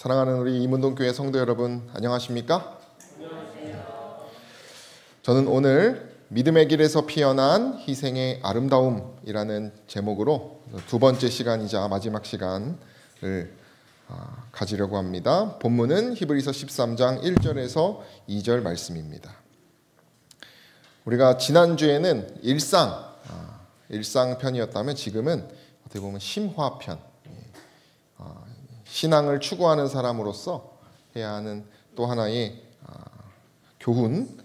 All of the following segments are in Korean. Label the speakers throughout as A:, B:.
A: 사랑하는 우리 이문동교회 성도 여러분, 안녕하십니까? 안녕하세요. 저는 오늘 믿음의 길에서 피어난 희생의 아름다움이라는 제목으로 두 번째 시간이자 마지막 시간을 가지려고 합니다. 본문은 히브리서 13장 1절에서 2절 말씀입니다. 우리가 지난주에는 일상 편이었다면 지금은 어떻게 보면 심화편, 신앙을 추구하는 사람으로서 해야 하는 또 하나의 교훈,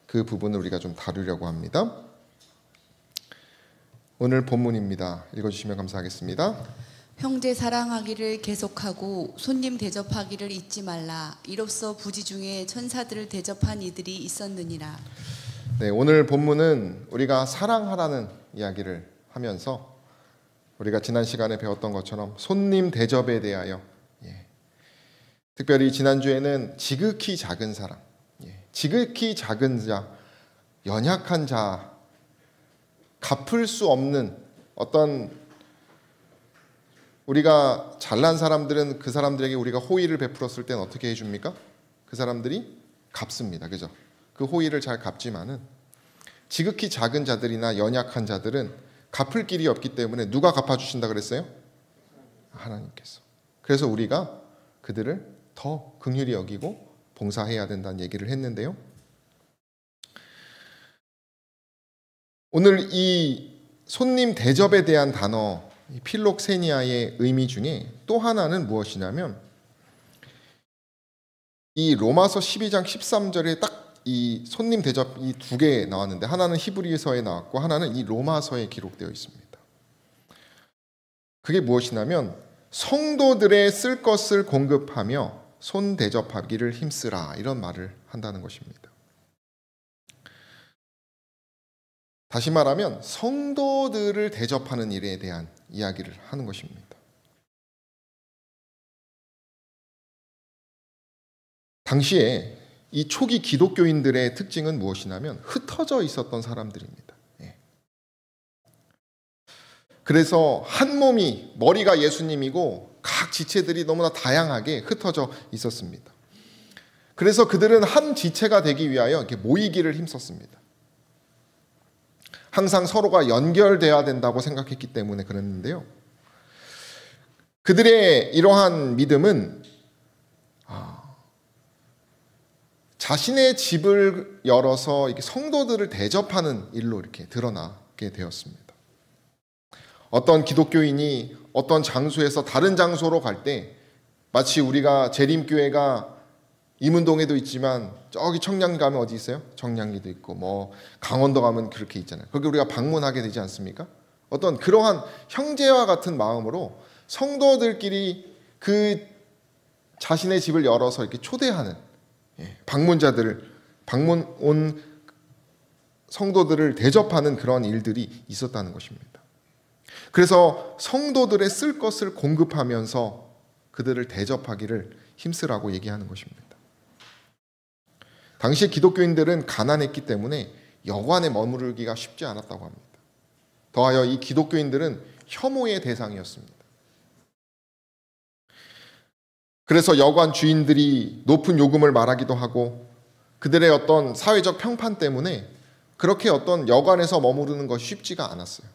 A: 그 부분을 우리가 좀 다루려고 합니다. 오늘 본문입니다. 읽어주시면 감사하겠습니다.
B: 형제 사랑하기를 계속하고 손님 대접하기를 잊지 말라. 이로써 부지 중에 천사들을 대접한 이들이 있었느니라.
A: 네, 오늘 본문은 우리가 사랑하라는 이야기를 하면서 우리가 지난 시간에 배웠던 것처럼 손님 대접에 대하여, 특별히 지난주에는 지극히 작은 사람, 지극히 작은 자, 연약한 자, 갚을 수 없는 어떤, 우리가 잘난 사람들은 그 사람들에게 우리가 호의를 베풀었을 때는 어떻게 해줍니까? 그 사람들이 갚습니다. 그죠? 그 호의를 잘 갚지만은 지극히 작은 자들이나 연약한 자들은 갚을 길이 없기 때문에 누가 갚아주신다 그랬어요? 하나님께서. 그래서 우리가 그들을 더 긍휼히 여기고 봉사해야 된다는 얘기를 했는데요. 오늘 이 손님 대접에 대한 단어, 필록세니아의 의미 중에 또 하나는 무엇이냐면, 이 로마서 12장 13절에 딱 이 손님 대접 이 두 개 나왔는데, 하나는 히브리서에 나왔고 하나는 이 로마서에 기록되어 있습니다. 그게 무엇이냐면 성도들의 쓸 것을 공급하며 손 대접하기를 힘쓰라, 이런 말을 한다는 것입니다. 다시 말하면 성도들을 대접하는 일에 대한 이야기를 하는 것입니다. 당시에 이 초기 기독교인들의 특징은 무엇이냐면 흩어져 있었던 사람들입니다. 그래서 한 몸이, 머리가 예수님이고 각 지체들이 너무나 다양하게 흩어져 있었습니다. 그래서 그들은 한 지체가 되기 위하여 이렇게 모이기를 힘썼습니다. 항상 서로가 연결돼야 된다고 생각했기 때문에 그랬는데요. 그들의 이러한 믿음은 자신의 집을 열어서 이렇게 성도들을 대접하는 일로 이렇게 드러나게 되었습니다. 어떤 기독교인이 어떤 장소에서 다른 장소로 갈 때, 마치 우리가 재림교회가 이문동에도 있지만 저기 청량 가면 어디 있어요? 청량리도 있고 뭐 강원도 가면 그렇게 있잖아요. 거기 우리가 방문하게 되지 않습니까? 어떤 그러한 형제와 같은 마음으로 성도들끼리 그 자신의 집을 열어서 이렇게 초대하는, 방문 온 성도들을 대접하는 그런 일들이 있었다는 것입니다. 그래서 성도들의 쓸 것을 공급하면서 그들을 대접하기를 힘쓰라고 얘기하는 것입니다. 당시 기독교인들은 가난했기 때문에 여관에 머무르기가 쉽지 않았다고 합니다. 더하여 이 기독교인들은 혐오의 대상이었습니다. 그래서 여관 주인들이 높은 요금을 말하기도 하고, 그들의 어떤 사회적 평판 때문에 그렇게 어떤 여관에서 머무르는 것이 쉽지가 않았어요.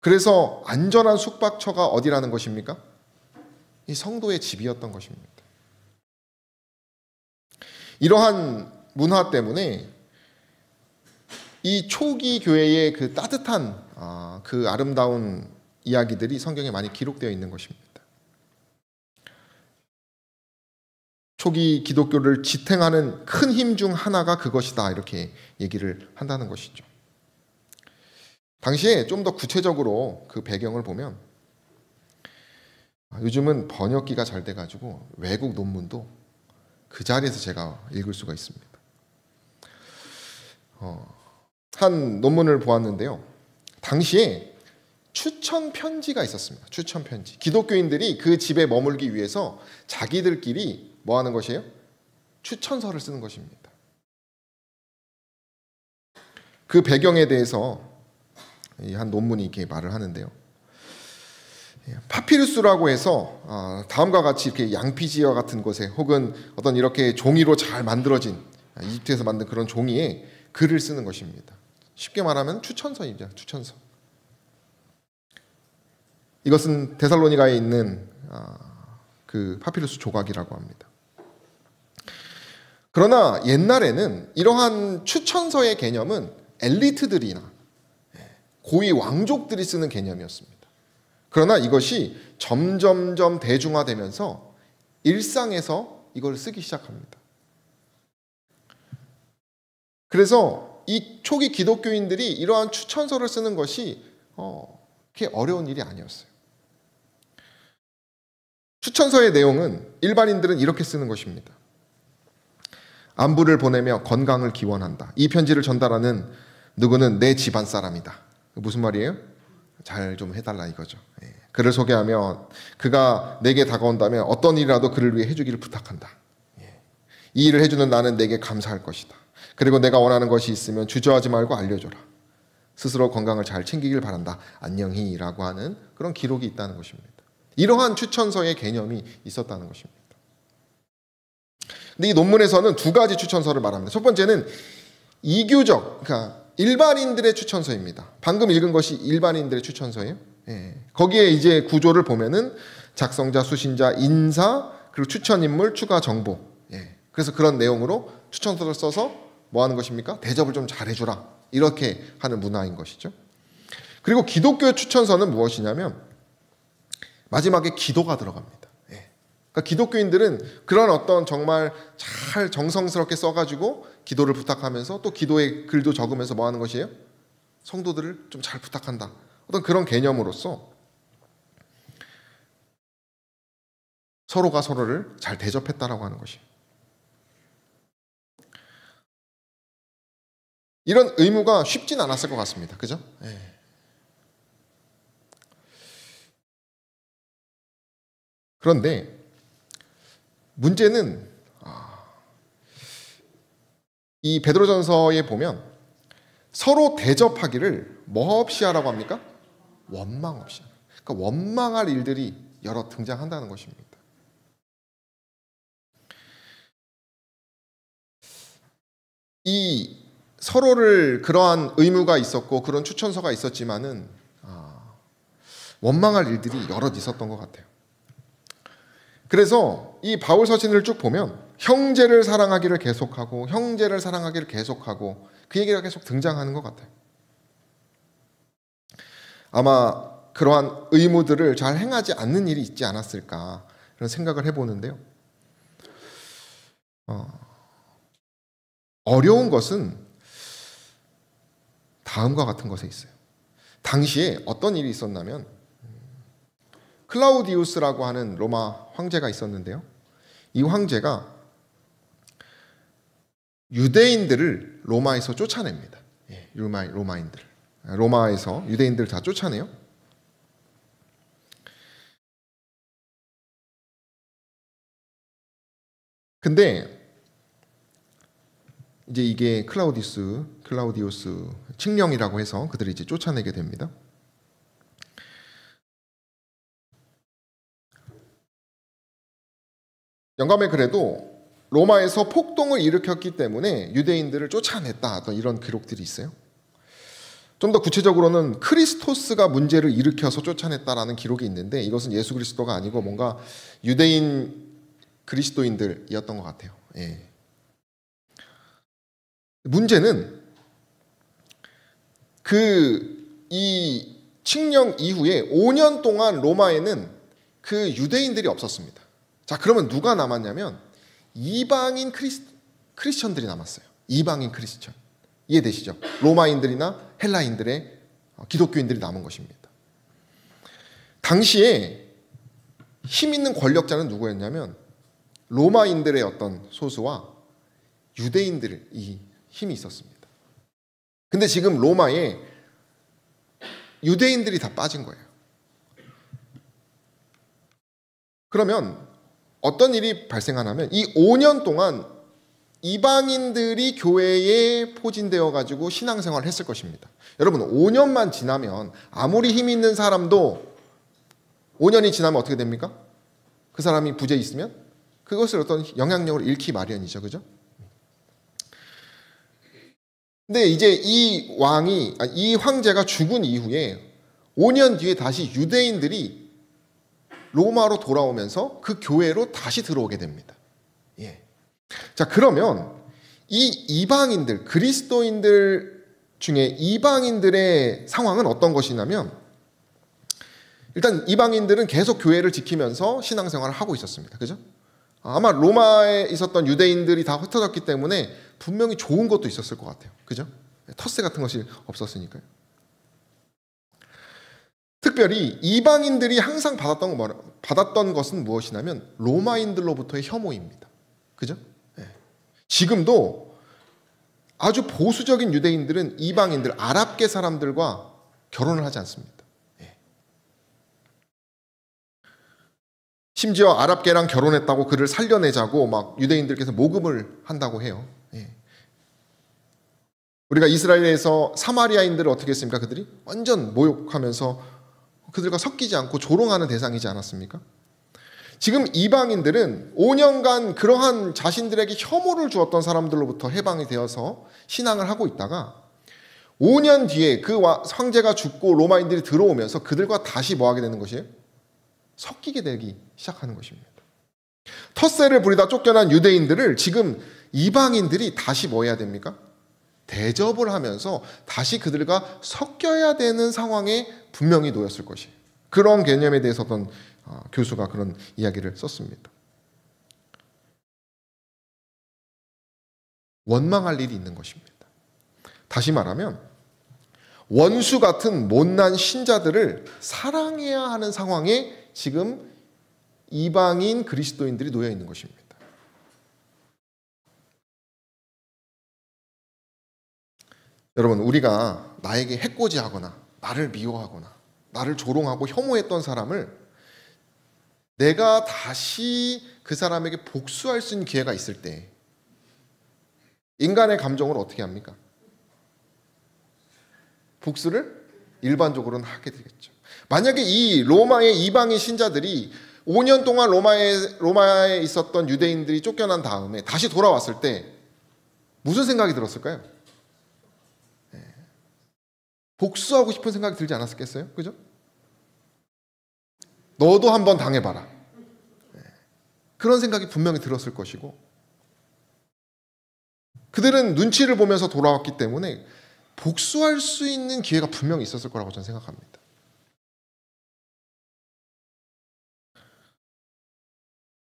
A: 그래서 안전한 숙박처가 어디라는 것입니까? 이 성도의 집이었던 것입니다. 이러한 문화 때문에 이 초기 교회의 그 따뜻한, 그 아름다운 이야기들이 성경에 많이 기록되어 있는 것입니다. 초기 기독교를 지탱하는 큰 힘 중 하나가 그것이다, 이렇게 얘기를 한다는 것이죠. 당시에 좀 더 구체적으로 그 배경을 보면, 요즘은 번역기가 잘 돼가지고 외국 논문도 그 자리에서 제가 읽을 수가 있습니다. 한 논문을 보았는데요. 당시에 추천 편지가 있었습니다. 추천 편지. 기독교인들이 그 집에 머물기 위해서 자기들끼리 뭐 하는 것이에요? 추천서를 쓰는 것입니다. 그 배경에 대해서 한 논문이 이렇게 말을 하는데요. 파피루스라고 해서 다음과 같이 이렇게 양피지어 같은 곳에 혹은 어떤 이렇게 종이로 잘 만들어진 이집트에서 만든 그런 종이에 글을 쓰는 것입니다. 쉽게 말하면 추천서입니다. 추천서. 이것은 데살로니가에 있는 그 파피루스 조각이라고 합니다. 그러나 옛날에는 이러한 추천서의 개념은 엘리트들이나 고위 왕족들이 쓰는 개념이었습니다. 그러나 이것이 점점점 대중화되면서 일상에서 이걸 쓰기 시작합니다. 그래서 이 초기 기독교인들이 이러한 추천서를 쓰는 것이 그렇게 어려운 일이 아니었어요. 추천서의 내용은 일반인들은 이렇게 쓰는 것입니다. 안부를 보내며 건강을 기원한다. 이 편지를 전달하는 누구는 내 집안 사람이다. 무슨 말이에요? 잘 좀 해달라 이거죠. 그를 소개하며 그가 내게 다가온다면 어떤 일이라도 그를 위해 해주기를 부탁한다. 이 일을 해주는 나는 내게 감사할 것이다. 그리고 내가 원하는 것이 있으면 주저하지 말고 알려줘라. 스스로 건강을 잘 챙기길 바란다. 안녕히 라고 하는 그런 기록이 있다는 것입니다. 이러한 추천서의 개념이 있었다는 것입니다. 근데 이 논문에서는 두 가지 추천서를 말합니다. 첫 번째는 이교적, 그러니까 일반인들의 추천서입니다. 방금 읽은 것이 일반인들의 추천서예요. 거기에 이제 구조를 보면은 작성자, 수신자, 인사, 그리고 추천 인물, 추가 정보. 그래서 그런 내용으로 추천서를 써서 뭐 하는 것입니까? 대접을 좀 잘해주라. 이렇게 하는 문화인 것이죠. 그리고 기독교의 추천서는 무엇이냐면 마지막에 기도가 들어갑니다. 그러니까 기독교인들은 그런 어떤 정말 잘 정성스럽게 써가지고 기도를 부탁하면서 또 기도의 글도 적으면서 뭐 하는 것이에요? 성도들을 좀 잘 부탁한다. 어떤 그런 개념으로서 서로가 서로를 잘 대접했다라고 하는 것이에요. 이런 의무가 쉽진 않았을 것 같습니다. 그죠? 그런데 문제는 이 베드로전서에 보면 서로 대접하기를 뭐 없이 하라고 합니까? 원망 없이. 그러니까 원망할 일들이 여러 등장한다는 것입니다. 이 서로를 그러한 의무가 있었고 그런 추천서가 있었지만은 원망할 일들이 여럿 있었던 것 같아요. 그래서 이 바울 서신을 쭉 보면 형제를 사랑하기를 계속하고 형제를 사랑하기를 계속하고 그 얘기가 계속 등장하는 것 같아요. 아마 그러한 의무들을 잘 행하지 않는 일이 있지 않았을까 그런 생각을 해보는데요. 어려운 것은 다음과 같은 것에 있어요. 당시에 어떤 일이 있었냐면 클라우디우스라고 하는 로마 황제가 있었는데요. 이 황제가 유대인들을 로마에서 쫓아냅니다. 로마인들. 로마에서 유대인들을 다 쫓아내요. 근데 이제 이게 클라우디우스 칙령이라고 해서 그들이 이제 쫓아내게 됩니다. 영감의 글에도 로마에서 폭동을 일으켰기 때문에 유대인들을 쫓아냈다. 또 이런 기록들이 있어요. 좀 더 구체적으로는 크리스토스가 문제를 일으켜서 쫓아냈다라는 기록이 있는데 이것은 예수 그리스도가 아니고 뭔가 유대인 그리스도인들이었던 것 같아요. 문제는 이 칙령 이후에 5년 동안 로마에는 그 유대인들이 없었습니다. 자, 그러면 누가 남았냐면 이방인 크리스천들이 남았어요. 이방인 크리스천. 이해되시죠? 로마인들이나 헬라인들의 기독교인들이 남은 것입니다. 당시에 힘 있는 권력자는 누구였냐면 로마인들의 어떤 소수와 유대인들이 힘이 있었습니다. 근데 지금 로마에 유대인들이 다 빠진 거예요. 그러면 어떤 일이 발생하냐면 이 5년 동안 이방인들이 교회에 포진되어 가지고 신앙생활을 했을 것입니다. 여러분 5년만 지나면 아무리 힘 있는 사람도 5년이 지나면 어떻게 됩니까? 그 사람이 부재에 있으면 그것을 어떤 영향력으로 잃기 마련이죠. 그죠? 근데 이제 이 황제가 죽은 이후에 5년 뒤에 다시 유대인들이 로마로 돌아오면서 그 교회로 다시 들어오게 됩니다. 예. 자, 그러면 이 이방인들, 그리스도인들 중에 이방인들의 상황은 어떤 것이냐면, 일단 이방인들은 계속 교회를 지키면서 신앙생활을 하고 있었습니다. 그죠? 아마 로마에 있었던 유대인들이 다 흩어졌기 때문에 분명히 좋은 것도 있었을 것 같아요. 그죠? 텃세 같은 것이 없었으니까요. 특별히 이방인들이 항상 받았던 것은 무엇이냐면 로마인들로부터의 혐오입니다. 그죠? 네. 지금도 아주 보수적인 유대인들은 이방인들, 아랍계 사람들과 결혼을 하지 않습니다. 네. 심지어 아랍계랑 결혼했다고 그를 살려내자고 막 유대인들께서 모금을 한다고 해요. 네. 우리가 이스라엘에서 사마리아인들을 어떻게 했습니까? 그들이 완전 모욕하면서 그들과 섞이지 않고 조롱하는 대상이지 않았습니까? 지금 이방인들은 5년간 그러한 자신들에게 혐오를 주었던 사람들로부터 해방이 되어서 신앙을 하고 있다가 5년 뒤에 그 황제가 죽고 로마인들이 들어오면서 그들과 다시 뭐하게 되는 것이에요? 섞이게 되기 시작하는 것입니다. 텃세를 부리다 쫓겨난 유대인들을 지금 이방인들이 다시 뭐 해야 됩니까? 대접을 하면서 다시 그들과 섞여야 되는 상황에 분명히 놓였을 것이에요. 그런 개념에 대해서 어떤 교수가 그런 이야기를 썼습니다. 원망할 일이 있는 것입니다. 다시 말하면 원수 같은 못난 신자들을 사랑해야 하는 상황에 지금 이방인 그리스도인들이 놓여 있는 것입니다. 여러분, 우리가 나에게 해코지하거나 나를 미워하거나 나를 조롱하고 혐오했던 사람을 내가 다시 그 사람에게 복수할 수 있는 기회가 있을 때 인간의 감정을 어떻게 합니까? 복수를 일반적으로는 하게 되겠죠. 만약에 이 로마의 이방인 신자들이 5년 동안 로마에 있었던 유대인들이 쫓겨난 다음에 다시 돌아왔을 때 무슨 생각이 들었을까요? 복수하고 싶은 생각이 들지 않았겠어요? 그죠? 너도 한번 당해봐라. 그런 생각이 분명히 들었을 것이고 그들은 눈치를 보면서 돌아왔기 때문에 복수할 수 있는 기회가 분명히 있었을 거라고 저는 생각합니다.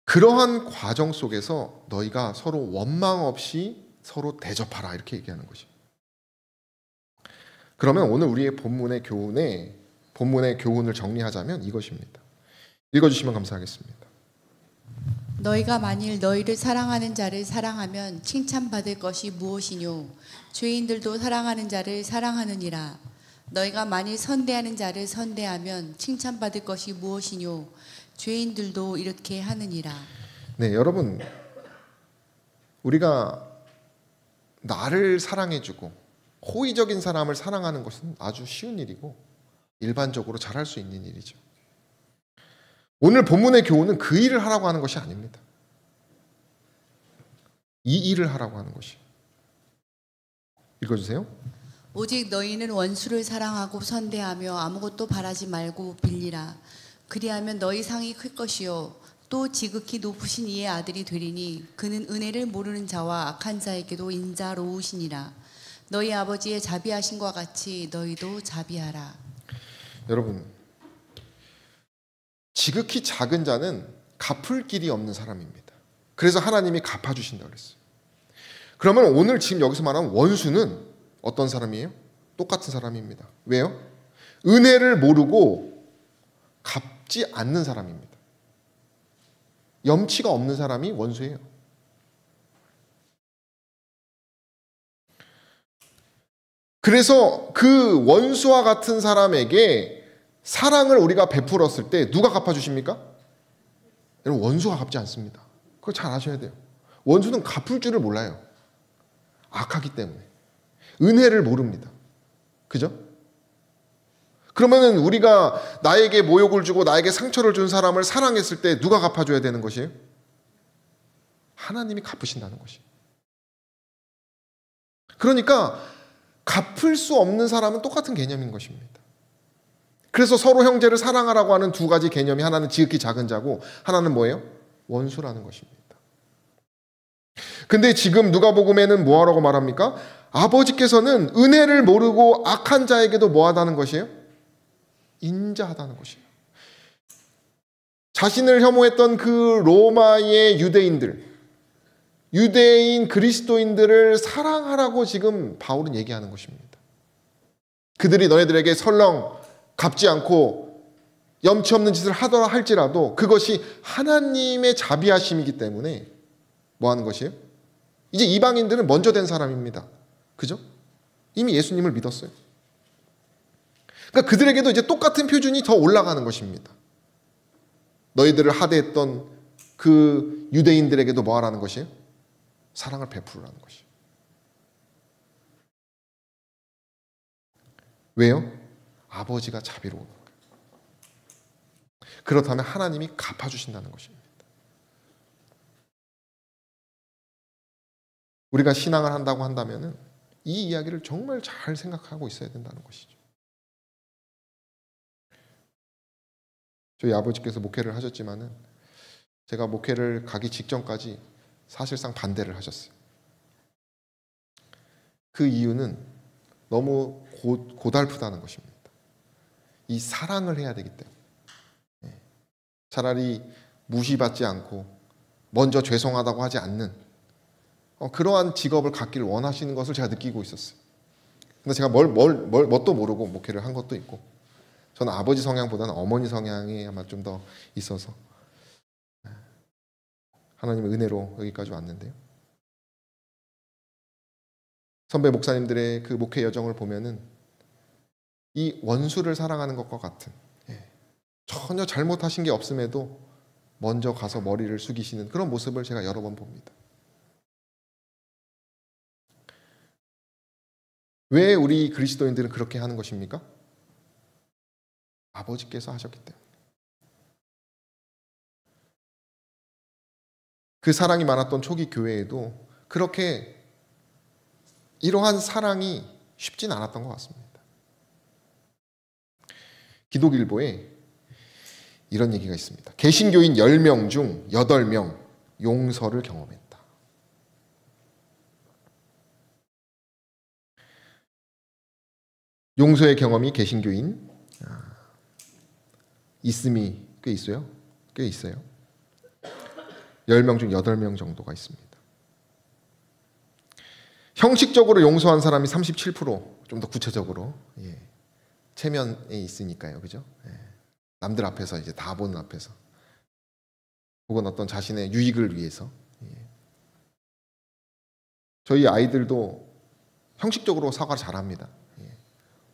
A: 그러한 과정 속에서 너희가 서로 원망 없이 서로 대접하라 이렇게 얘기하는 것입니다. 그러면 오늘 우리의 본문의 교훈을 정리하자면 이것입니다. 읽어주시면 감사하겠습니다.
B: 너희가 만일 너희를 사랑하는 자를 사랑하면 칭찬받을 것이 무엇이뇨? 죄인들도 사랑하는 자를 사랑하느니라. 너희가 만일 선대하는 자를 선대하면 칭찬받을 것이 무엇이뇨? 죄인들도 이렇게 하느니라.
A: 네, 여러분, 우리가 나를 사랑해주고 호의적인 사람을 사랑하는 것은 아주 쉬운 일이고 일반적으로 잘할 수 있는 일이죠. 오늘 본문의 교훈은 그 일을 하라고 하는 것이 아닙니다. 이 일을 하라고 하는 것이. 읽어주세요.
B: 오직 너희는 원수를 사랑하고 선대하며 아무것도 바라지 말고 빌리라. 그리하면 너희 상이 클 것이요 또 지극히 높으신 이의 아들이 되리니 그는 은혜를 모르는 자와 악한 자에게도 인자로우시니라. 너희 아버지의 자비하심과 같이 너희도 자비하라.
A: 여러분, 지극히 작은 자는 갚을 길이 없는 사람입니다. 그래서 하나님이 갚아주신다고 그랬어요. 그러면 오늘 지금 여기서 말하는 원수는 어떤 사람이에요? 똑같은 사람입니다. 왜요? 은혜를 모르고 갚지 않는 사람입니다. 염치가 없는 사람이 원수예요. 그래서 그 원수와 같은 사람에게 사랑을 우리가 베풀었을 때 누가 갚아주십니까? 여러분, 원수가 갚지 않습니다. 그걸 잘 아셔야 돼요. 원수는 갚을 줄을 몰라요. 악하기 때문에. 은혜를 모릅니다. 그죠? 그러면은 우리가 나에게 모욕을 주고 나에게 상처를 준 사람을 사랑했을 때 누가 갚아줘야 되는 것이에요? 하나님이 갚으신다는 것이에요. 그러니까 갚을 수 없는 사람은 똑같은 개념인 것입니다. 그래서 서로 형제를 사랑하라고 하는 두 가지 개념이, 하나는 지극히 작은 자고 하나는 뭐예요? 원수라는 것입니다. 근데 지금 누가복음에는 뭐하라고 말합니까? 아버지께서는 은혜를 모르고 악한 자에게도 뭐하다는 것이에요? 인자하다는 것이에요. 자신을 혐오했던 그 로마의 유대인 그리스도인들을 사랑하라고 지금 바울은 얘기하는 것입니다. 그들이 너희들에게 설렁 갚지 않고 염치 없는 짓을 하더라 할지라도 그것이 하나님의 자비하심이기 때문에 뭐 하는 것이에요? 이제 이방인들은 먼저 된 사람입니다. 그죠? 이미 예수님을 믿었어요. 그러니까 그들에게도 이제 똑같은 표준이 더 올라가는 것입니다. 너희들을 하대했던 그 유대인들에게도 뭐 하라는 것이에요? 사랑을 베풀으라는 것이에요. 왜요? 아버지가 자비로운 거예요. 그렇다면 하나님이 갚아주신다는 것입니다. 우리가 신앙을 한다고 한다면 이 이야기를 정말 잘 생각하고 있어야 된다는 것이죠. 저희 아버지께서 목회를 하셨지만은 제가 목회를 가기 직전까지 사실상 반대를 하셨어요. 그 이유는 너무 고달프다는 것입니다. 이 사랑을 해야 되기 때문에. 차라리 무시받지 않고 먼저 죄송하다고 하지 않는 그러한 직업을 갖기를 원하시는 것을 제가 느끼고 있었어요. 근데 제가 뭣도 모르고 목회를 한 것도 있고, 저는 아버지 성향보다는 어머니 성향이 아마 좀 더 있어서 하나님의 은혜로 여기까지 왔는데요. 선배 목사님들의 그 목회 여정을 보면은 이 원수를 사랑하는 것과 같은, 전혀 잘못하신 게 없음에도 먼저 가서 머리를 숙이시는 그런 모습을 제가 여러 번 봅니다. 왜 우리 그리스도인들은 그렇게 하는 것입니까? 아버지께서 하셨기 때문에. 그 사랑이 많았던 초기 교회에도 그렇게 이러한 사랑이 쉽진 않았던 것 같습니다. 기독일보에 이런 얘기가 있습니다. 개신교인 10명 중 8명 용서를 경험했다. 용서의 경험이 개신교인 있음이 꽤 있어요. 10명 중 8명 정도가 있습니다. 형식적으로 용서한 사람이 37%, 좀 더 구체적으로 체면에 있으니까요, 그죠? 남들 앞에서 이제 다 보는 앞에서, 혹은 어떤 자신의 유익을 위해서. 저희 아이들도 형식적으로 사과를 잘합니다.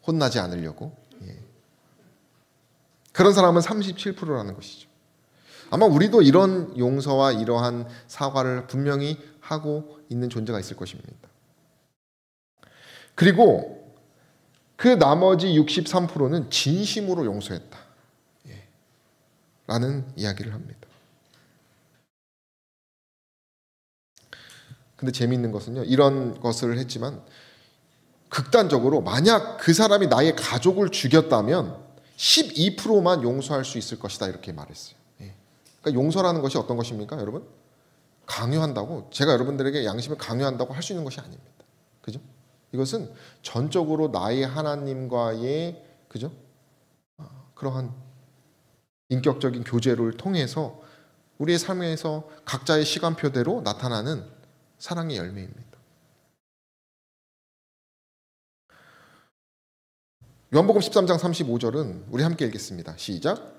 A: 혼나지 않으려고. 그런 사람은 37%라는 것이죠. 아마 우리도 이런 용서와 이러한 사과를 분명히 하고 있는 존재가 있을 것입니다. 그리고 그 나머지 63%는 진심으로 용서했다. 라는 이야기를 합니다. 근데 재미있는 것은요, 이런 것을 했지만 극단적으로 만약 그 사람이 나의 가족을 죽였다면 12%만 용서할 수 있을 것이다, 이렇게 말했어요. 그러니까 용서라는 것이 어떤 것입니까, 여러분? 강요한다고, 제가 여러분들에게 양심을 강요한다고 할 수 있는 것이 아닙니다. 그죠? 이것은 전적으로 나의 하나님과의, 그죠? 그러한 인격적인 교제를 통해서 우리의 삶에서 각자의 시간표대로 나타나는 사랑의 열매입니다. 요한복음 13장 35절은 우리 함께 읽겠습니다. 시작.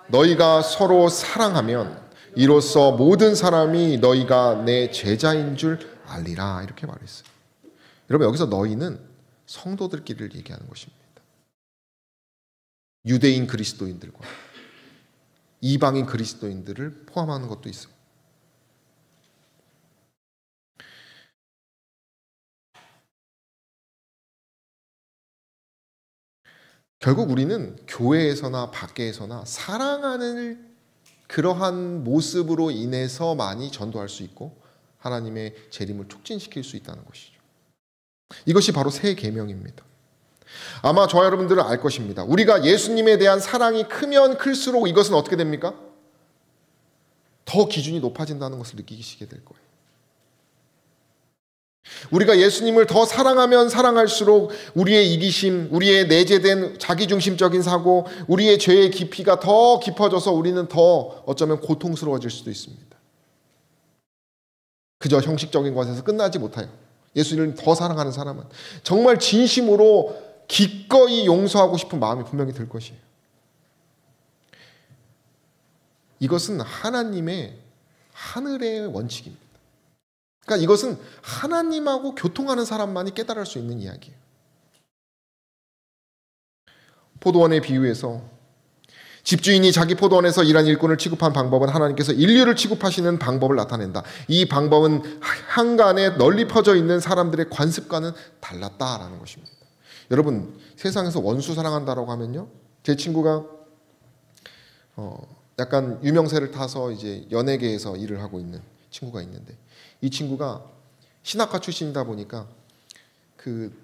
A: 너희가 서로 사랑하면 이로써 모든 사람이 너희가 내 제자인 줄 알리라, 이렇게 말했어요. 여러분, 여기서 너희는 성도들끼리를 얘기하는 것입니다. 유대인 그리스도인들과 이방인 그리스도인들을 포함하는 것도 있어요. 결국 우리는 교회에서나 밖에서나 사랑하는 그러한 모습으로 인해서만이 전도할 수 있고 하나님의 재림을 촉진시킬 수 있다는 것이죠. 이것이 바로 새 계명입니다. 아마 저와 여러분들은 알 것입니다. 우리가 예수님에 대한 사랑이 크면 클수록 이것은 어떻게 됩니까? 더 기준이 높아진다는 것을 느끼시게 될 거예요. 우리가 예수님을 더 사랑하면 사랑할수록 우리의 이기심, 우리의 내재된 자기중심적인 사고, 우리의 죄의 깊이가 더 깊어져서 우리는 더 어쩌면 고통스러워질 수도 있습니다. 그저 형식적인 것에서 끝나지 못해요. 예수님을 더 사랑하는 사람은 정말 진심으로 기꺼이 용서하고 싶은 마음이 분명히 들 것이에요. 이것은 하나님의 하늘의 원칙입니다. 그러니까 이것은 하나님하고 교통하는 사람만이 깨달을 수 있는 이야기예요. 포도원의 비유에서 집주인이 자기 포도원에서 일한 일꾼을 취급한 방법은 하나님께서 인류를 취급하시는 방법을 나타낸다. 이 방법은 한간에 널리 퍼져 있는 사람들의 관습과는 달랐다라는 것입니다. 여러분, 세상에서 원수 사랑한다라고 하면요, 제 친구가 약간 유명세를 타서 이제 연예계에서 일을 하고 있는 친구가 있는데, 이 친구가 신학과 출신이다 보니까 그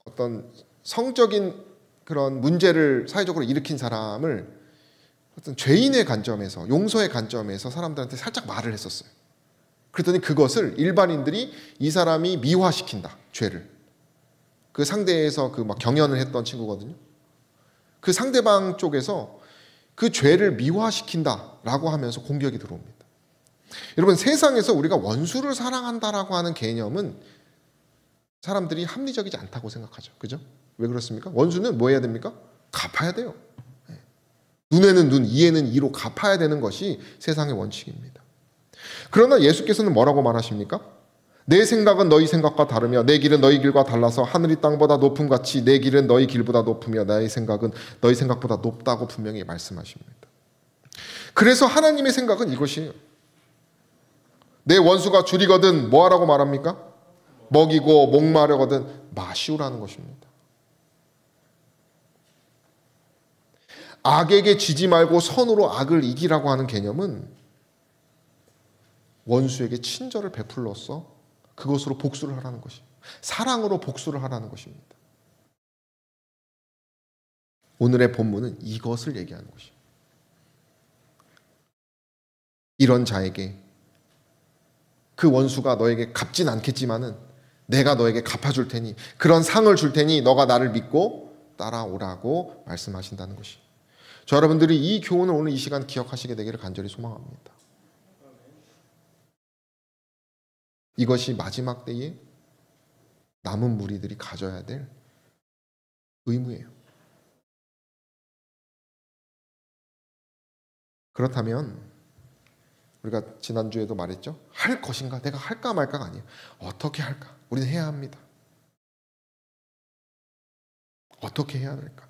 A: 어떤 성적인 그런 문제를 사회적으로 일으킨 사람을 어떤 죄인의 관점에서, 용서의 관점에서 사람들한테 살짝 말을 했었어요. 그랬더니 그것을 일반인들이 이 사람이 미화시킨다, 죄를. 그 상대에서 그 막 경연을 했던 친구거든요. 그 상대방 쪽에서 그 죄를 미화시킨다라고 하면서 공격이 들어옵니다. 여러분, 세상에서 우리가 원수를 사랑한다라고 하는 개념은 사람들이 합리적이지 않다고 생각하죠. 그죠? 왜 그렇습니까? 원수는 뭐 해야 됩니까? 갚아야 돼요. 눈에는 눈, 이에는 이로 갚아야 되는 것이 세상의 원칙입니다. 그러나 예수께서는 뭐라고 말하십니까? 내 생각은 너희 생각과 다르며 내 길은 너희 길과 달라서 하늘이 땅보다 높음 같이 내 길은 너희 길보다 높으며 나의 생각은 너희 생각보다 높다고 분명히 말씀하십니다. 그래서 하나님의 생각은 이것이에요. 내 원수가 줄이거든 뭐하라고 말합니까? 먹이고 목마르거든 마시우라는 것입니다. 악에게 지지 말고 선으로 악을 이기라고 하는 개념은 원수에게 친절을 베풀로써 그것으로 복수를 하라는 것입니다. 사랑으로 복수를 하라는 것입니다. 오늘의 본문은 이것을 얘기하는 것입니다. 이런 자에게 그 원수가 너에게 갚진 않겠지만은 내가 너에게 갚아줄 테니, 그런 상을 줄 테니 너가 나를 믿고 따라오라고 말씀하신다는 것이. 저 여러분들이 이 교훈을 오늘 이 시간 기억하시게 되기를 간절히 소망합니다. 이것이 마지막 때에 남은 무리들이 가져야 될 의무예요. 그렇다면 우리가 지난주에도 말했죠. 할 것인가? 내가 할까 말까가 아니에요. 어떻게 할까? 우리는 해야 합니다. 어떻게 해야 될까?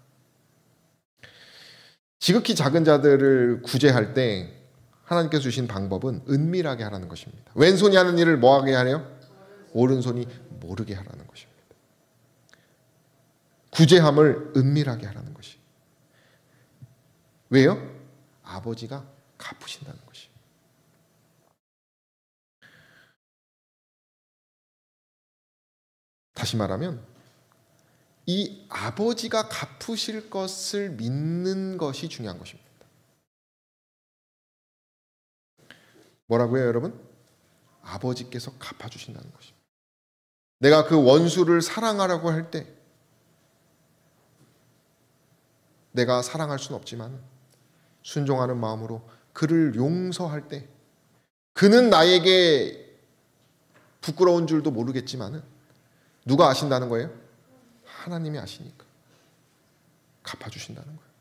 A: 지극히 작은 자들을 구제할 때 하나님께서 주신 방법은 은밀하게 하라는 것입니다. 왼손이 하는 일을 뭐하게 하래요? 오른손이 모르게 하라는 것입니다. 구제함을 은밀하게 하라는 것이. 왜요? 아버지가 갚으신다는 것이. 다시 말하면 이 아버지가 갚으실 것을 믿는 것이 중요한 것입니다. 뭐라고요, 여러분? 아버지께서 갚아주신다는 것입니다. 내가 그 원수를 사랑하라고 할 때 내가 사랑할 수는 없지만 순종하는 마음으로 그를 용서할 때 그는 나에게 부끄러운 줄도 모르겠지만 누가 아신다는 거예요? 하나님이 아시니까 갚아주신다는 거예요.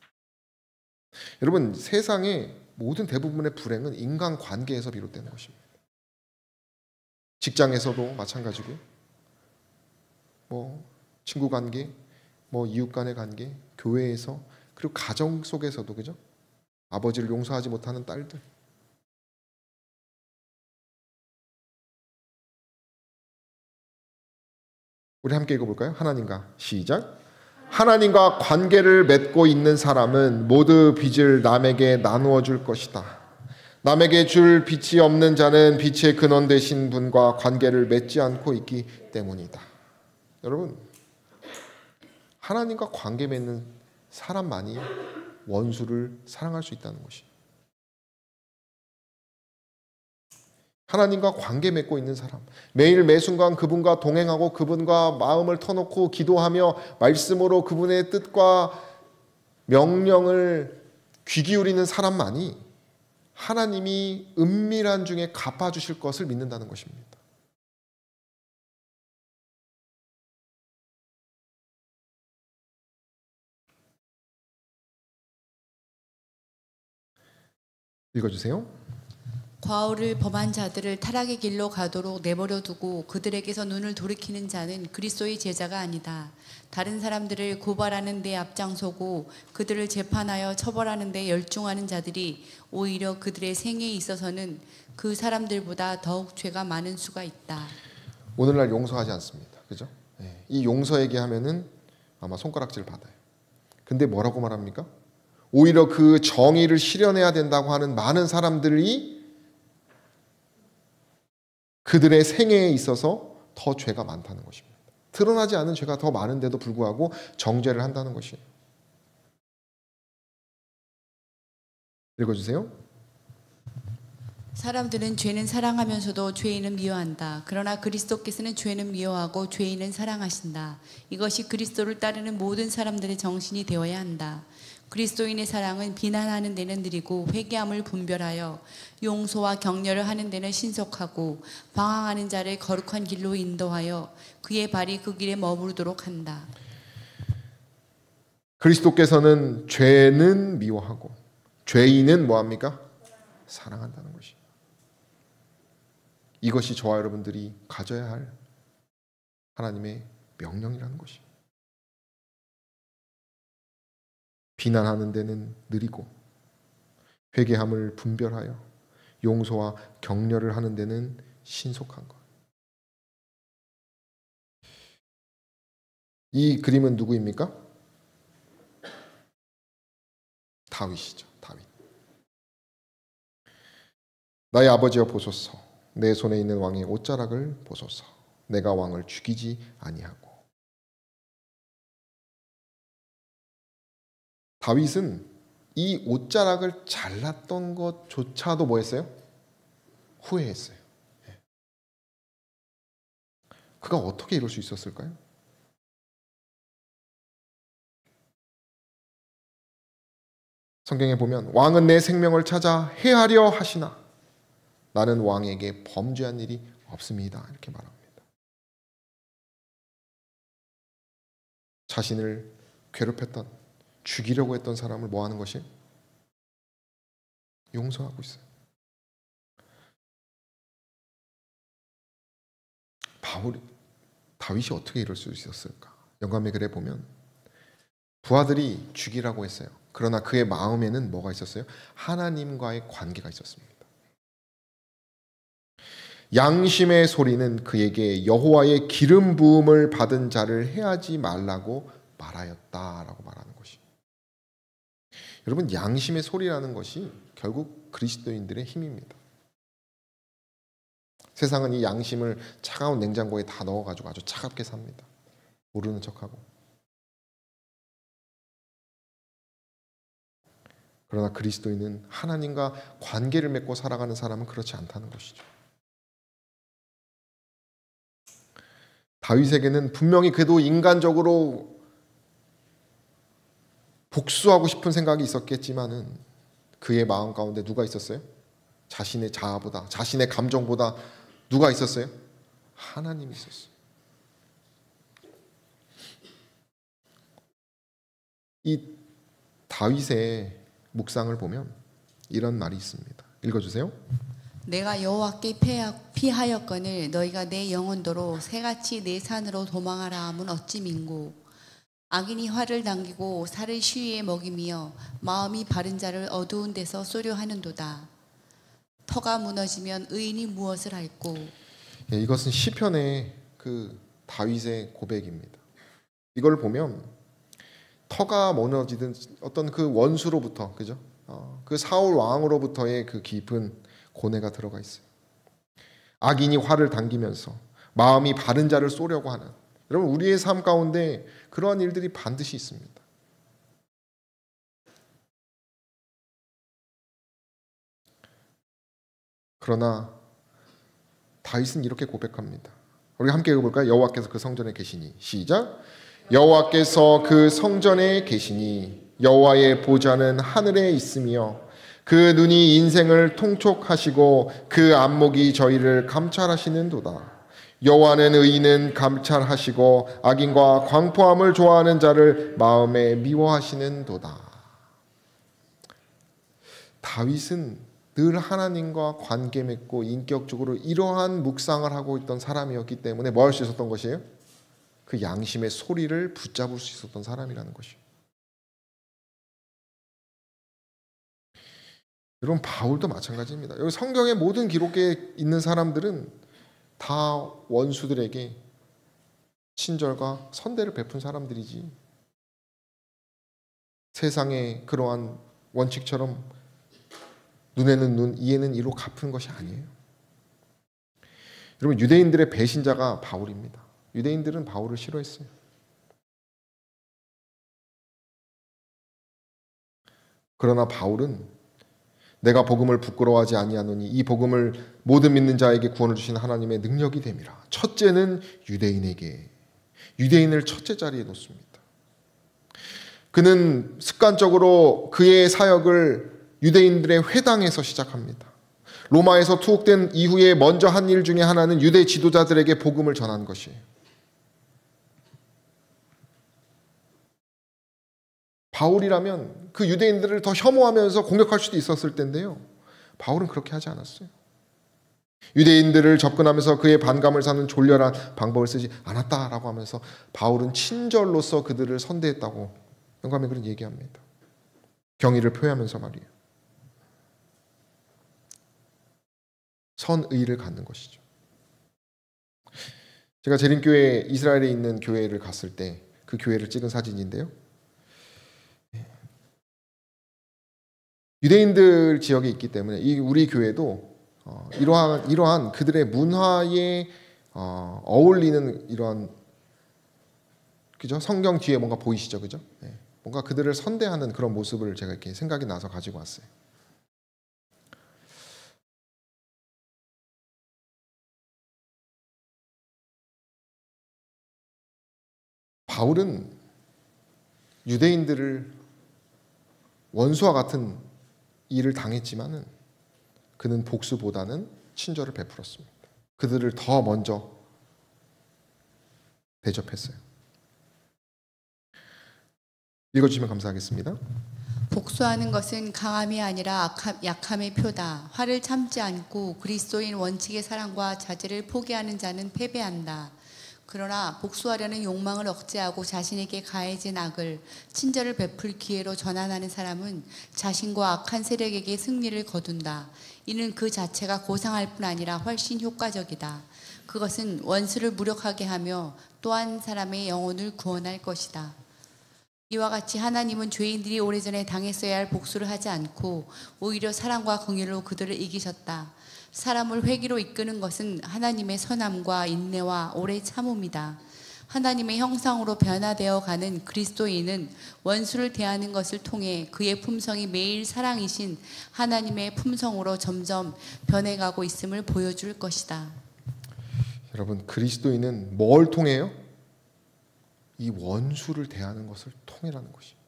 A: 여러분, 세상의 모든 대부분의 불행은 인간관계에서 비롯되는 것입니다. 직장에서도 마찬가지고요. 친구 관계, 이웃 간의 관계, 교회에서, 그리고 가정 속에서도, 그죠? 아버지를 용서하지 못하는 딸들. 우리 함께 읽어볼까요? 하나님과 시작. 하나님과 관계를 맺고 있는 사람은 모두 빚을 남에게 나누어 줄 것이다. 남에게 줄 빚이 없는 자는 빚의 근원 되신 분과 관계를 맺지 않고 있기 때문이다. 여러분, 하나님과 관계 맺는 사람만이 원수를 사랑할 수 있다는 것이에요. 하나님과 관계 맺고 있는 사람, 매일 매순간 그분과 동행하고 그분과 마음을 터놓고 기도하며 말씀으로 그분의 뜻과 명령을 귀 기울이는 사람만이 하나님이 은밀한 중에 갚아주실 것을 믿는다는 것입니다. 읽어주세요.
B: 과오를 범한 자들을 타락의 길로 가도록 내버려 두고 그들에게서 눈을 돌이키는 자는 그리스도의 제자가 아니다. 다른 사람들을 고발하는 데 앞장서고 그들을 재판하여 처벌하는 데 열중하는 자들이 오히려 그들의 생애에 있어서는 그 사람들보다 더욱 죄가 많은 수가 있다.
A: 오늘날 용서하지 않습니다. 그죠? 이 용서 얘기하면은 아마 손가락질 받아요. 근데 뭐라고 말합니까? 오히려 그 정의를 실현해야 된다고 하는 많은 사람들이 그들의 생애에 있어서 더 죄가 많다는 것입니다. 드러나지 않은 죄가 더 많은데도 불구하고 정죄를 한다는 것이에요. 읽어주세요.
B: 사람들은 죄는 사랑하면서도 죄인은 미워한다. 그러나 그리스도께서는 죄는 미워하고 죄인은 사랑하신다. 이것이 그리스도를 따르는 모든 사람들의 정신이 되어야 한다. 그리스도인의 사랑은 비난하는 데는 느리고 회개함을 분별하여 용서와 격려를 하는 데는 신속하고 방황하는 자를 거룩한 길로 인도하여 그의 발이 그 길에 머무르도록 한다.
A: 그리스도께서는 죄는 미워하고 죄인은 뭐합니까? 사랑한다는 것이에요. 이것이 저와 여러분들이 가져야 할 하나님의 명령이라는 것이에요. 비난하는 데는 느리고 회개함을 분별하여 용서와 격려를 하는 데는 신속한 것. 이 그림은 누구입니까? 다윗이죠. 다윗. 나의 아버지여 보소서, 내 손에 있는 왕의 옷자락을 보소서. 내가 왕을 죽이지 아니하고. 다윗은 이 옷자락을 잘랐던 것조차도 뭐 했어요? 후회했어요. 그가 어떻게 이럴 수 있었을까요? 성경에 보면 왕은 내 생명을 찾아 해하려 하시나 나는 왕에게 범죄한 일이 없습니다. 이렇게 말합니다. 자신을 괴롭혔던, 죽이려고 했던 사람을 뭐 하는 것이? 용서하고 있어요. 다윗이 어떻게 이럴 수 있었을까? 영감의 글에 보면 부하들이 죽이라고 했어요. 그러나 그의 마음에는 뭐가 있었어요? 하나님과의 관계가 있었습니다. 양심의 소리는 그에게 여호와의 기름 부음을 받은 자를 해하지 말라고 말하였다라고 말하는 것이. 여러분, 양심의 소리라는 것이 결국 그리스도인들의 힘입니다. 세상은 이 양심을 차가운 냉장고에 다 넣어가지고 아주 차갑게 삽니다. 모르는 척하고. 그러나 그리스도인은 하나님과 관계를 맺고 살아가는 사람은 그렇지 않다는 것이죠. 다윗에게는 분명히 그래도 인간적으로 복수하고 싶은 생각이 있었겠지만은 그의 마음 가운데 누가 있었어요? 자신의 자아보다, 자신의 감정보다 누가 있었어요? 하나님이 있었어요. 이 다윗의 묵상을 보면 이런 말이 있습니다. 읽어주세요.
B: 내가 여호와께 피하였거늘 너희가 내 영혼도로 새같이 내 산으로 도망하라 함은 어찌 민고. 악인이 활을 당기고 살을 시위에 먹이며 마음이 바른 자를 어두운 데서 쏘려 하는도다. 터가 무너지면 의인이 무엇을 할꼬.
A: 이것은 시편의 그 다윗의 고백입니다. 이걸 보면 터가 무너지든 어떤 그 원수로부터, 그죠? 그 사울 왕으로부터의 그 깊은 고뇌가 들어가 있어요. 악인이 활을 당기면서 마음이 바른 자를 쏘려고 하는, 여러분 우리의 삶 가운데 그러한 일들이 반드시 있습니다. 그러나 다윗은 이렇게 고백합니다. 우리 함께 읽어볼까요? 여호와께서 그 성전에 계시니. 시작. 여호와께서 그 성전에 계시니 여호와의 보좌는 하늘에 있으며 그 눈이 인생을 통촉하시고 그 안목이 저희를 감찰하시는도다. 여호와는 의인은 감찰하시고 악인과 광포함을 좋아하는 자를 마음에 미워하시는도다. 다윗은 늘 하나님과 관계 맺고 인격적으로 이러한 묵상을 하고 있던 사람이었기 때문에 뭐 할 수 있었던 것이에요? 그 양심의 소리를 붙잡을 수 있었던 사람이라는 것이에요. 여러분 바울도 마찬가지입니다. 여기 성경의 모든 기록에 있는 사람들은 다 원수들에게 친절과 선대를 베푼 사람들이지, 세상의 그러한 원칙처럼 눈에는 눈, 이에는 이로 갚은 것이 아니에요. 여러분 유대인들의 배신자가 바울입니다. 유대인들은 바울을 싫어했어요. 그러나 바울은 내가 복음을 부끄러워하지 아니하노니 이 복음을 모든 믿는 자에게 구원을 주신 하나님의 능력이 됨이라. 첫째는 유대인에게, 유대인을 첫째 자리에 놓습니다. 그는 습관적으로 그의 사역을 유대인들의 회당에서 시작합니다. 로마에서 투옥된 이후에 먼저 한 일 중에 하나는 유대 지도자들에게 복음을 전한 것이에요. 바울이라면 그 유대인들을 더 혐오하면서 공격할 수도 있었을 텐데요. 바울은 그렇게 하지 않았어요. 유대인들을 접근하면서 그의 반감을 사는 졸렬한 방법을 쓰지 않았다라고 하면서 바울은 친절로서 그들을 선대했다고 영감에 그런 얘기합니다. 경의를 표하면서 말이에요. 선의를 갖는 것이죠. 제가 재림교회 이스라엘에 있는 교회를 갔을 때 그 교회를 찍은 사진인데요. 유대인들 지역에 있기 때문에 이 우리 교회도 이러한 그들의 문화에 어울리는 이런, 그죠? 성경 뒤에 뭔가 보이시죠, 그죠? 네. 뭔가 그들을 선대하는 그런 모습을 제가 이렇게 생각이 나서 가지고 왔어요. 바울은 유대인들을 원수와 같은 일을 당했지만은 그는 복수보다는 친절을 베풀었습니다. 그들을 더 먼저 대접했어요. 읽어주시면 감사하겠습니다.
B: 복수하는 것은 강함이 아니라 약함의 표다. 화를 참지 않고 그리스도인 원칙의 사랑과 자제를 포기하는 자는 패배한다. 그러나 복수하려는 욕망을 억제하고 자신에게 가해진 악을 친절을 베풀 기회로 전환하는 사람은 자신과 악한 세력에게 승리를 거둔다. 이는 그 자체가 고상할 뿐 아니라 훨씬 효과적이다. 그것은 원수를 무력하게 하며 또한 사람의 영혼을 구원할 것이다. 이와 같이 하나님은 죄인들이 오래전에 당했어야 할 복수를 하지 않고 오히려 사랑과 긍휼로 그들을 이기셨다. 사람을 회개로 이끄는 것은 하나님의 선함과 인내와 오래 참음이다. 하나님의 형상으로 변화되어 가는 그리스도인은 원수를 대하는 것을 통해 그의 품성이 매일 사랑이신 하나님의 품성으로 점점 변해가고 있음을 보여줄 것이다.
A: 여러분 그리스도인은 뭘 통해요? 이 원수를 대하는 것을 통해라는 것이.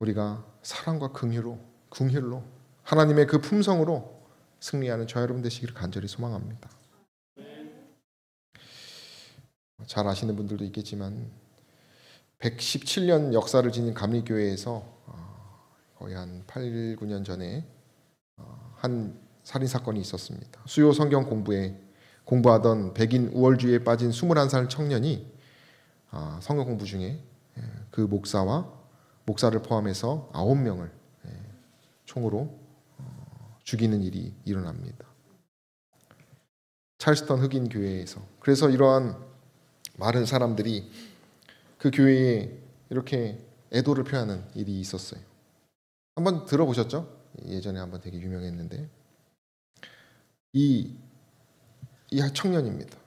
A: 우리가 사랑과 긍휼로 하나님의 그 품성으로 승리하는 저 여러분 되시기를 간절히 소망합니다. 잘 아시는 분들도 있겠지만 117년 역사를 지닌 감리교회에서 거의 한 8, 9년 전에 한 살인사건이 있었습니다. 수요 성경 공부하던 백인 우월주의에 빠진 21살 청년이 성경 공부 중에 그 목사를 포함해서 9명을 총으로 죽이는 일이 일어납니다. 찰스턴 흑인 교회에서. 그래서 이러한 많은 사람들이 그 교회에 이렇게 애도를 표하는 일이 있었어요. 한번 들어보셨죠? 예전에 한번 되게 유명했는데 이 청년입니다.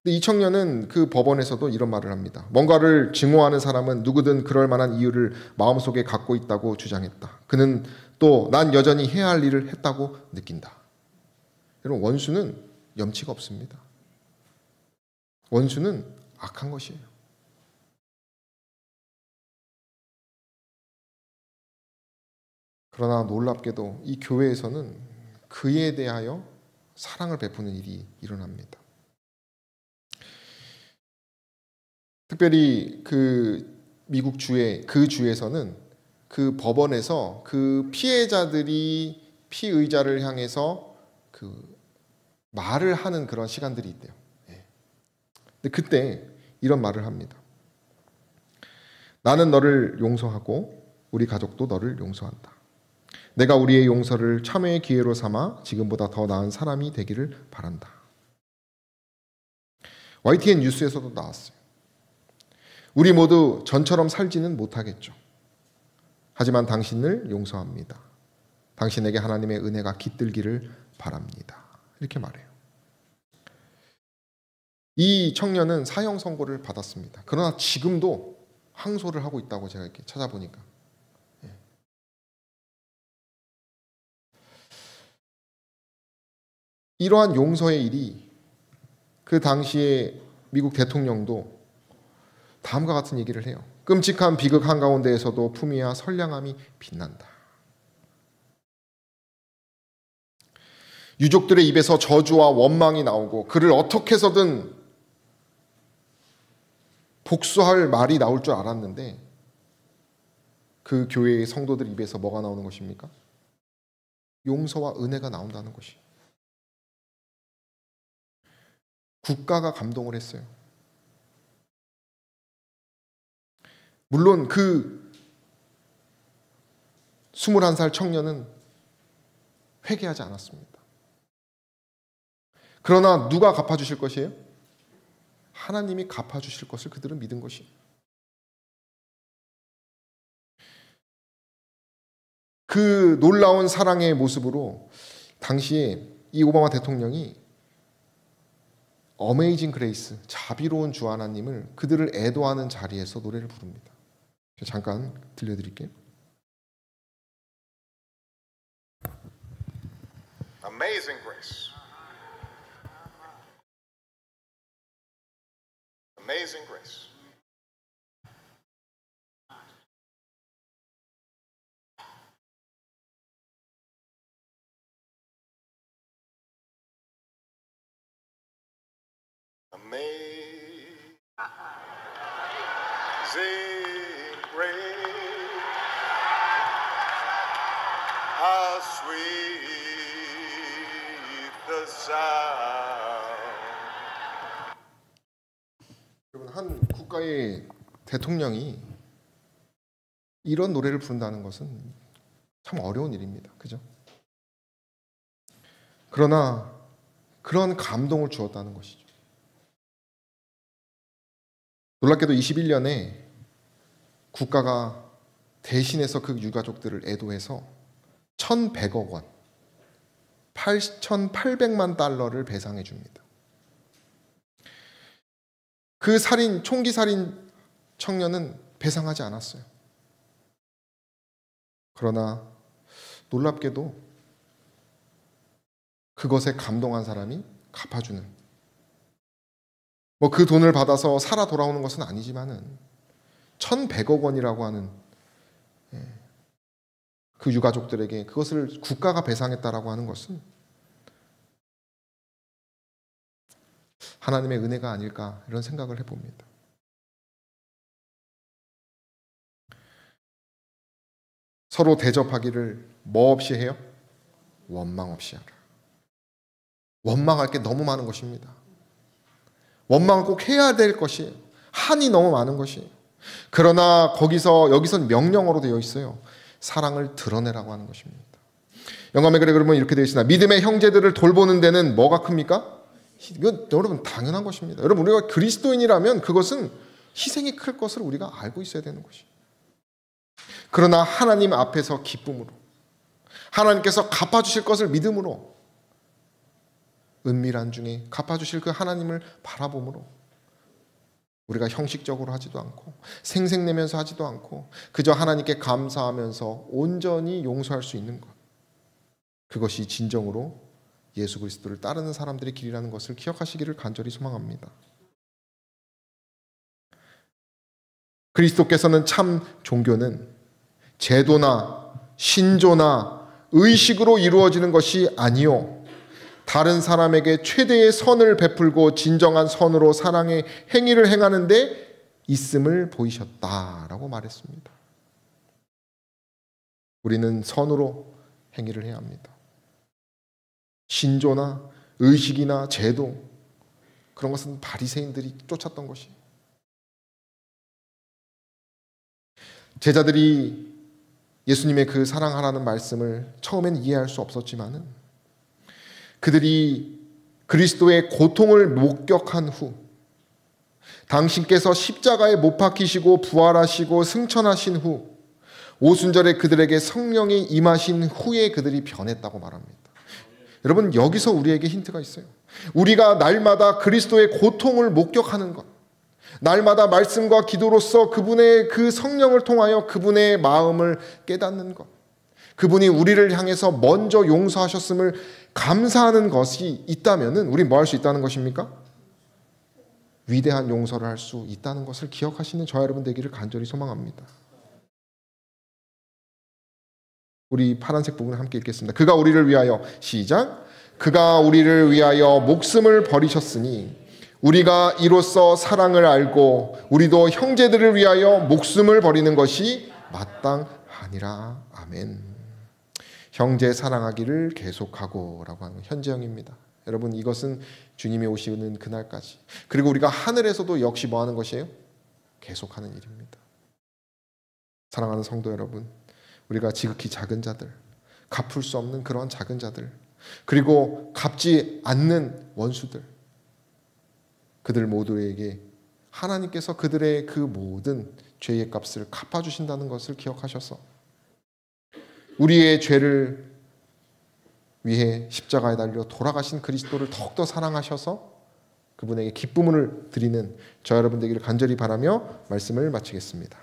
A: 근데 이 청년은 그 법원에서도 이런 말을 합니다. 뭔가를 증오하는 사람은 누구든 그럴 만한 이유를 마음속에 갖고 있다고 주장했다. 그는 또 난 여전히 해야 할 일을 했다고 느낀다. 여러분, 원수는 염치가 없습니다. 원수는 악한 것이에요. 그러나 놀랍게도 이 교회에서는 그에 대하여 사랑을 베푸는 일이 일어납니다. 특별히 그 미국 그 주에서는 그 법원에서 그 피해자들이 피의자를 향해서 그 말을 하는 그런 시간들이 있대요. 근데 그때 이런 말을 합니다. 나는 너를 용서하고 우리 가족도 너를 용서한다. 내가 우리의 용서를 참회의 기회로 삼아 지금보다 더 나은 사람이 되기를 바란다. YTN 뉴스에서도 나왔어요. 우리 모두 전처럼 살지는 못하겠죠. 하지만 당신을 용서합니다. 당신에게 하나님의 은혜가 깃들기를 바랍니다. 이렇게 말해요. 이 청년은 사형 선고를 받았습니다. 그러나 지금도 항소를 하고 있다고 제가 이렇게 찾아보니까. 이러한 용서의 일이 그 당시에 미국 대통령도 다음과 같은 얘기를 해요. 끔찍한 비극 한가운데에서도 품위와 선량함이 빛난다. 유족들의 입에서 저주와 원망이 나오고 그를 어떻게 해서든 복수할 말이 나올 줄 알았는데 그 교회의 성도들 입에서 뭐가 나오는 것입니까? 용서와 은혜가 나온다는 것이. 국가가 감동을 했어요. 물론 그 21살 청년은 회개하지 않았습니다. 그러나 누가 갚아주실 것이에요? 하나님이 갚아주실 것을 그들은 믿은 것이에요. 그 놀라운 사랑의 모습으로 당시에 이 오바마 대통령이 어메이징 그레이스, 자비로운 주 하나님을 그들을 애도하는 자리에서 노래를 부릅니다. 잠깐 들려드릴게요.
C: Amazing grace. Amazing grace. Amazing grace, how sweet the sound.
A: 여러분, 한 국가의 대통령이 이런 노래를 부른다는 것은 참 어려운 일입니다. 그죠? 그러나 그런 감동을 주었다는 것이죠. 놀랍게도 21년에 국가가 대신해서 그 유가족들을 애도해서 1,100억 원, 8,800만 달러를 배상해 줍니다. 그 총기 살인 청년은 배상하지 않았어요. 그러나 놀랍게도 그것에 감동한 사람이 갚아주는, 그 돈을 받아서 살아 돌아오는 것은 아니지만은 1,100억 원이라고 하는 그 유가족들에게 그것을 국가가 배상했다라고 하는 것은 하나님의 은혜가 아닐까, 이런 생각을 해봅니다. 서로 대접하기를 뭐 없이 해요? 원망 없이 하라. 원망할 게 너무 많은 것입니다. 원망을 꼭 해야 될 것이에요. 한이 너무 많은 것이에요. 그러나 여기선 명령어로 되어 있어요. 사랑을 드러내라고 하는 것입니다. 영감의 글에 그러면 이렇게 되어 있으나 믿음의 형제들을 돌보는 데는 뭐가 큽니까? 이건 여러분 당연한 것입니다. 여러분 우리가 그리스도인이라면 그것은 희생이 클 것을 우리가 알고 있어야 되는 것이에요. 그러나 하나님 앞에서 기쁨으로, 하나님께서 갚아주실 것을 믿음으로, 은밀한 중에 갚아주실 그 하나님을 바라봄으로 우리가 형식적으로 하지도 않고 생색내면서 하지도 않고 그저 하나님께 감사하면서 온전히 용서할 수 있는 것, 그것이 진정으로 예수 그리스도를 따르는 사람들의 길이라는 것을 기억하시기를 간절히 소망합니다. 그리스도께서는 참 종교는 제도나 신조나 의식으로 이루어지는 것이 아니요 다른 사람에게 최대의 선을 베풀고 진정한 선으로 사랑의 행위를 행하는 데 있음을 보이셨다라고 말했습니다. 우리는 선으로 행위를 해야 합니다. 신조나 의식이나 제도, 그런 것은 바리새인들이 쫓았던 것이에요. 제자들이 예수님의 그 사랑하라는 말씀을 처음엔 이해할 수 없었지만은 그들이 그리스도의 고통을 목격한 후, 당신께서 십자가에 못 박히시고 부활하시고 승천하신 후, 오순절에 그들에게 성령이 임하신 후에 그들이 변했다고 말합니다. 여러분 여기서 우리에게 힌트가 있어요. 우리가 날마다 그리스도의 고통을 목격하는 것, 날마다 말씀과 기도로서 그분의 그 성령을 통하여 그분의 마음을 깨닫는 것, 그분이 우리를 향해서 먼저 용서하셨음을 감사하는 것이 있다면 우리 뭐 할 수 있다는 것입니까? 위대한 용서를 할 수 있다는 것을 기억하시는 저와 여러분 되기를 간절히 소망합니다. 우리 파란색 부분을 함께 읽겠습니다. 그가 우리를 위하여, 시작, 그가 우리를 위하여 목숨을 버리셨으니 우리가 이로써 사랑을 알고 우리도 형제들을 위하여 목숨을 버리는 것이 마땅하니라. 아멘. 형제 사랑하기를 계속하고 라고 하는 현재형입니다. 여러분 이것은 주님이 오시는 그날까지, 그리고 우리가 하늘에서도 역시 뭐 하는 것이에요? 계속하는 일입니다. 사랑하는 성도 여러분, 우리가 지극히 작은 자들, 갚을 수 없는 그런 작은 자들, 그리고 갚지 않는 원수들, 그들 모두에게 하나님께서 그들의 그 모든 죄의 값을 갚아주신다는 것을 기억하셔서 우리의 죄를 위해 십자가에 달려 돌아가신 그리스도를 더욱더 사랑하셔서 그분에게 기쁨을 드리는 저 여러분 되기를 간절히 바라며 말씀을 마치겠습니다.